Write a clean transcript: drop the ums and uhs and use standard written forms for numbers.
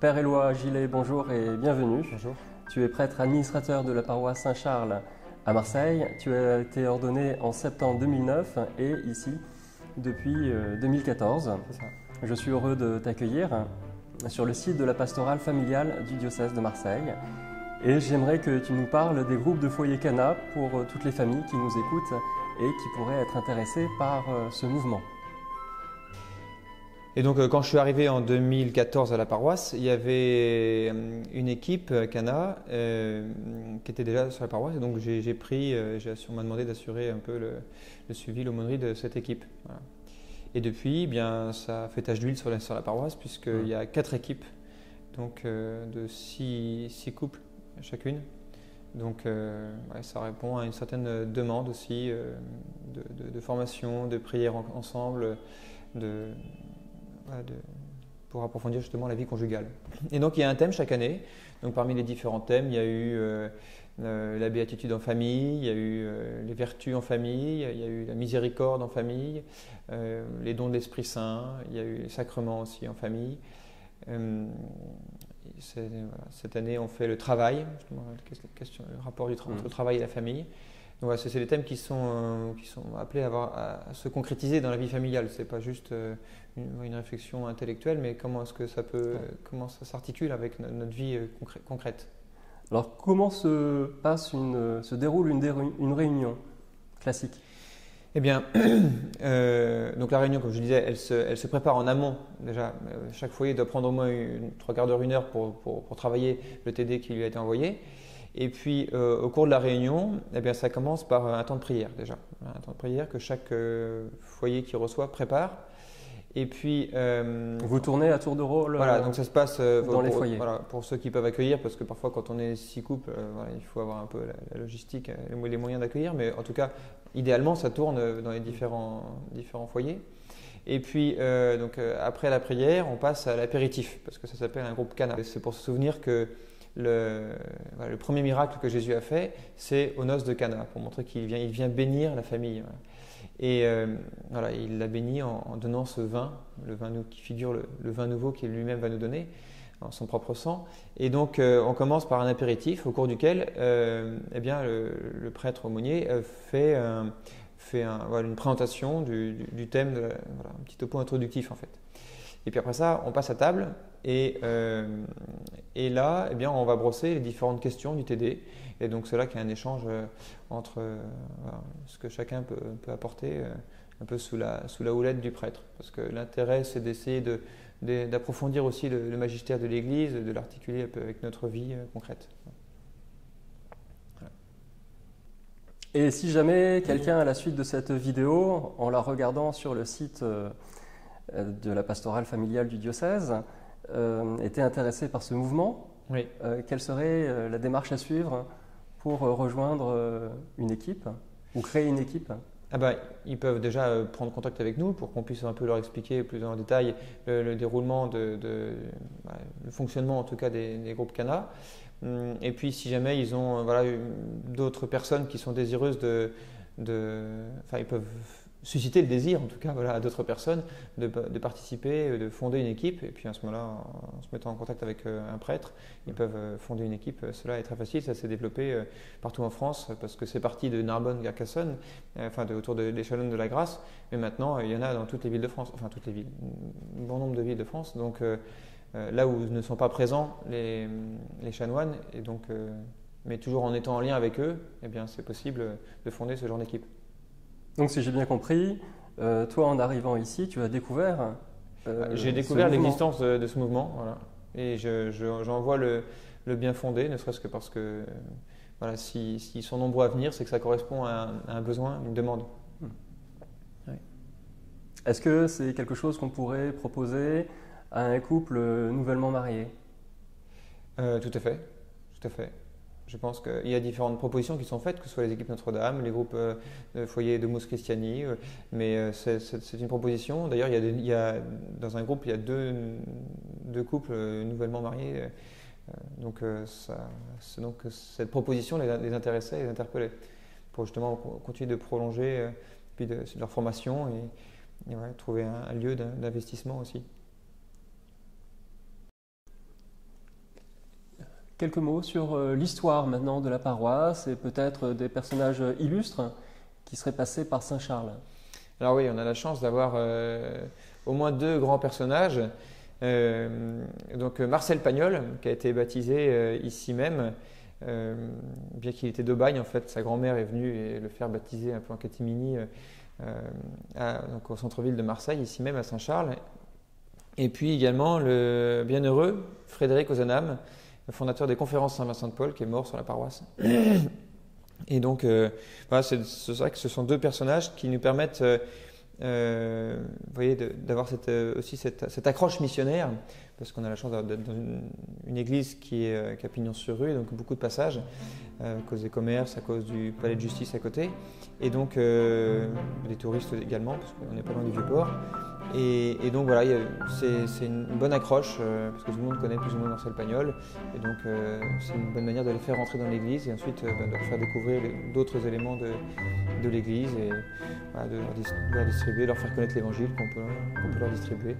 Père Éloi Gillet, bonjour et bienvenue. Bonjour. Tu es prêtre administrateur de la paroisse Saint-Charles à Marseille. Tu as été ordonné en septembre 2009 et ici depuis 2014. C'est ça. Je suis heureux de t'accueillir sur le site de la pastorale familiale du diocèse de Marseille. Et j'aimerais que tu nous parles des groupes de foyer Cana pour toutes les familles qui nous écoutent et qui pourraient être intéressées par ce mouvement. Et donc quand je suis arrivé en 2014 à la paroisse, il y avait une équipe Cana qui était déjà sur la paroisse. Et donc on m'a demandé d'assurer un peu le suivi, l'aumônerie de cette équipe. Voilà. Et depuis, eh bien, ça fait tache d'huile sur la paroisse puisqu'il y a 4 équipes, donc de 6 couples chacune. Donc ouais, ça répond à une certaine demande aussi de formation, de prière ensemble, pour approfondir justement la vie conjugale. Et donc il y a un thème chaque année. Donc parmi les différents thèmes, il y a eu la béatitude en famille, il y a eu les vertus en famille, il y a eu la miséricorde en famille, les dons de l'Esprit Saint, il y a eu les sacrements aussi en famille. Cette année, on fait le travail, le rapport entre le travail et la famille. Donc voilà, c'est des thèmes qui sont appelés à se concrétiser dans la vie familiale. C'est pas juste une réflexion intellectuelle, mais comment ça s'articule avec notre vie concrète. Alors comment se déroule une réunion classique? Eh bien, donc la réunion, comme je disais, elle se prépare en amont. Déjà, chaque foyer doit prendre au moins 3 quarts d'heure, 1 heure pour travailler le TD qui lui a été envoyé. Et puis, au cours de la réunion, eh bien, ça commence par un temps de prière déjà. Un temps de prière que chaque foyer qui reçoit prépare. Et puis… vous tournez à tour de rôle voilà, donc ça se passe dans les foyers. Voilà, pour ceux qui peuvent accueillir, parce que parfois quand on est 6 couples, voilà, il faut avoir un peu la logistique, les moyens d'accueillir. Mais en tout cas, idéalement, ça tourne dans les différents foyers. Et puis, après la prière, on passe à l'apéritif, parce que ça s'appelle un groupe Cana. C'est pour se souvenir que le premier miracle que Jésus a fait, c'est aux noces de Cana, pour montrer qu'il vient bénir la famille. Voilà. Et voilà, il l'a béni en donnant ce vin, le vin qui figure le vin nouveau qu'il lui-même va nous donner, en son propre sang. Et donc, on commence par un apéritif au cours duquel eh bien, le prêtre aumônier fait une présentation du thème, un petit topo introductif en fait. Et puis après ça, on passe à table et là, eh bien, on va brosser les différentes questions du TD. Et donc c'est là qu'il y a un échange entre ce que chacun peut apporter un peu sous la houlette du prêtre. Parce que l'intérêt, c'est d'essayer d'approfondir aussi le magistère de l'Église, de l'articuler un peu avec notre vie concrète. Voilà. Et si jamais quelqu'un, à la suite de cette vidéo, en la regardant sur le site de la pastorale familiale du diocèse, était intéressé par ce mouvement, oui. Quelle serait la démarche à suivre pour rejoindre une équipe ou créer une équipe? Ils peuvent déjà prendre contact avec nous pour qu'on puisse un peu leur expliquer plus en détail le déroulement, le fonctionnement en tout cas des groupes Cana. Et puis si jamais ils ont d'autres personnes qui sont désireuses ils peuvent susciter le désir en tout cas à d'autres personnes de participer, de fonder une équipe. Et puis à ce moment-là, en se mettant en contact avec un prêtre, ils peuvent fonder une équipe. Cela est très facile, ça s'est développé partout en France parce que c'est parti de Narbonne-Carcassonne, autour des Chalonnes de la Grâce. Mais maintenant, il y en a dans toutes les villes de France, toutes les villes, un bon nombre de villes de France. Donc là où ne sont pas présents les chanoines, et donc, mais toujours en étant en lien avec eux, eh bien, c'est possible de fonder ce genre d'équipe. Donc si j'ai bien compris, toi en arrivant ici, tu as découvert j'ai découvert l'existence de ce mouvement, voilà. Et j'en vois le bien fondé, ne serait-ce que parce que s'ils sont nombreux à venir, c'est que ça correspond à un besoin, une demande. Oui. Est-ce que c'est quelque chose qu'on pourrait proposer à un couple nouvellement marié? Tout à fait. Je pense qu'il y a différentes propositions qui sont faites, que ce soit les équipes Notre-Dame, les groupes de foyers de Mousse Christiani, mais c'est une proposition. D'ailleurs, dans un groupe, il y a deux couples nouvellement mariés. Donc cette proposition les intéressait, les interpellait, pour justement continuer de prolonger leur formation et trouver un lieu d'investissement aussi. quelques mots sur l'histoire maintenant de la paroisse et peut-être des personnages illustres qui seraient passés par Saint-Charles. Alors oui, on a la chance d'avoir au moins 2 grands personnages. Donc Marcel Pagnol, qui a été baptisé ici même, bien qu'il était d'Aubagne, en fait, sa grand-mère est venue et le faire baptiser un peu en catimini donc au centre-ville de Marseille, ici même à Saint-Charles. Et puis également le bienheureux Frédéric Ozanam, le fondateur des conférences Saint-Vincent de Paul, qui est mort sur la paroisse. Et donc, voilà, c'est vrai que ce sont 2 personnages qui nous permettent vous voyez, d'avoir aussi cette accroche missionnaire, parce qu'on a la chance d'être dans une église qui a pignon sur rue, donc beaucoup de passages, à cause des commerces, à cause du palais de justice à côté, et donc des touristes également, parce qu'on n'est pas loin du Vieux-Port. Et donc voilà, c'est une bonne accroche, parce que tout le monde connaît plus ou moins Marcel Pagnol, et donc c'est une bonne manière de les faire rentrer dans l'église, et ensuite de leur faire découvrir d'autres éléments de l'église, et voilà, de leur distribuer, leur faire connaître l'évangile qu'on peut leur distribuer.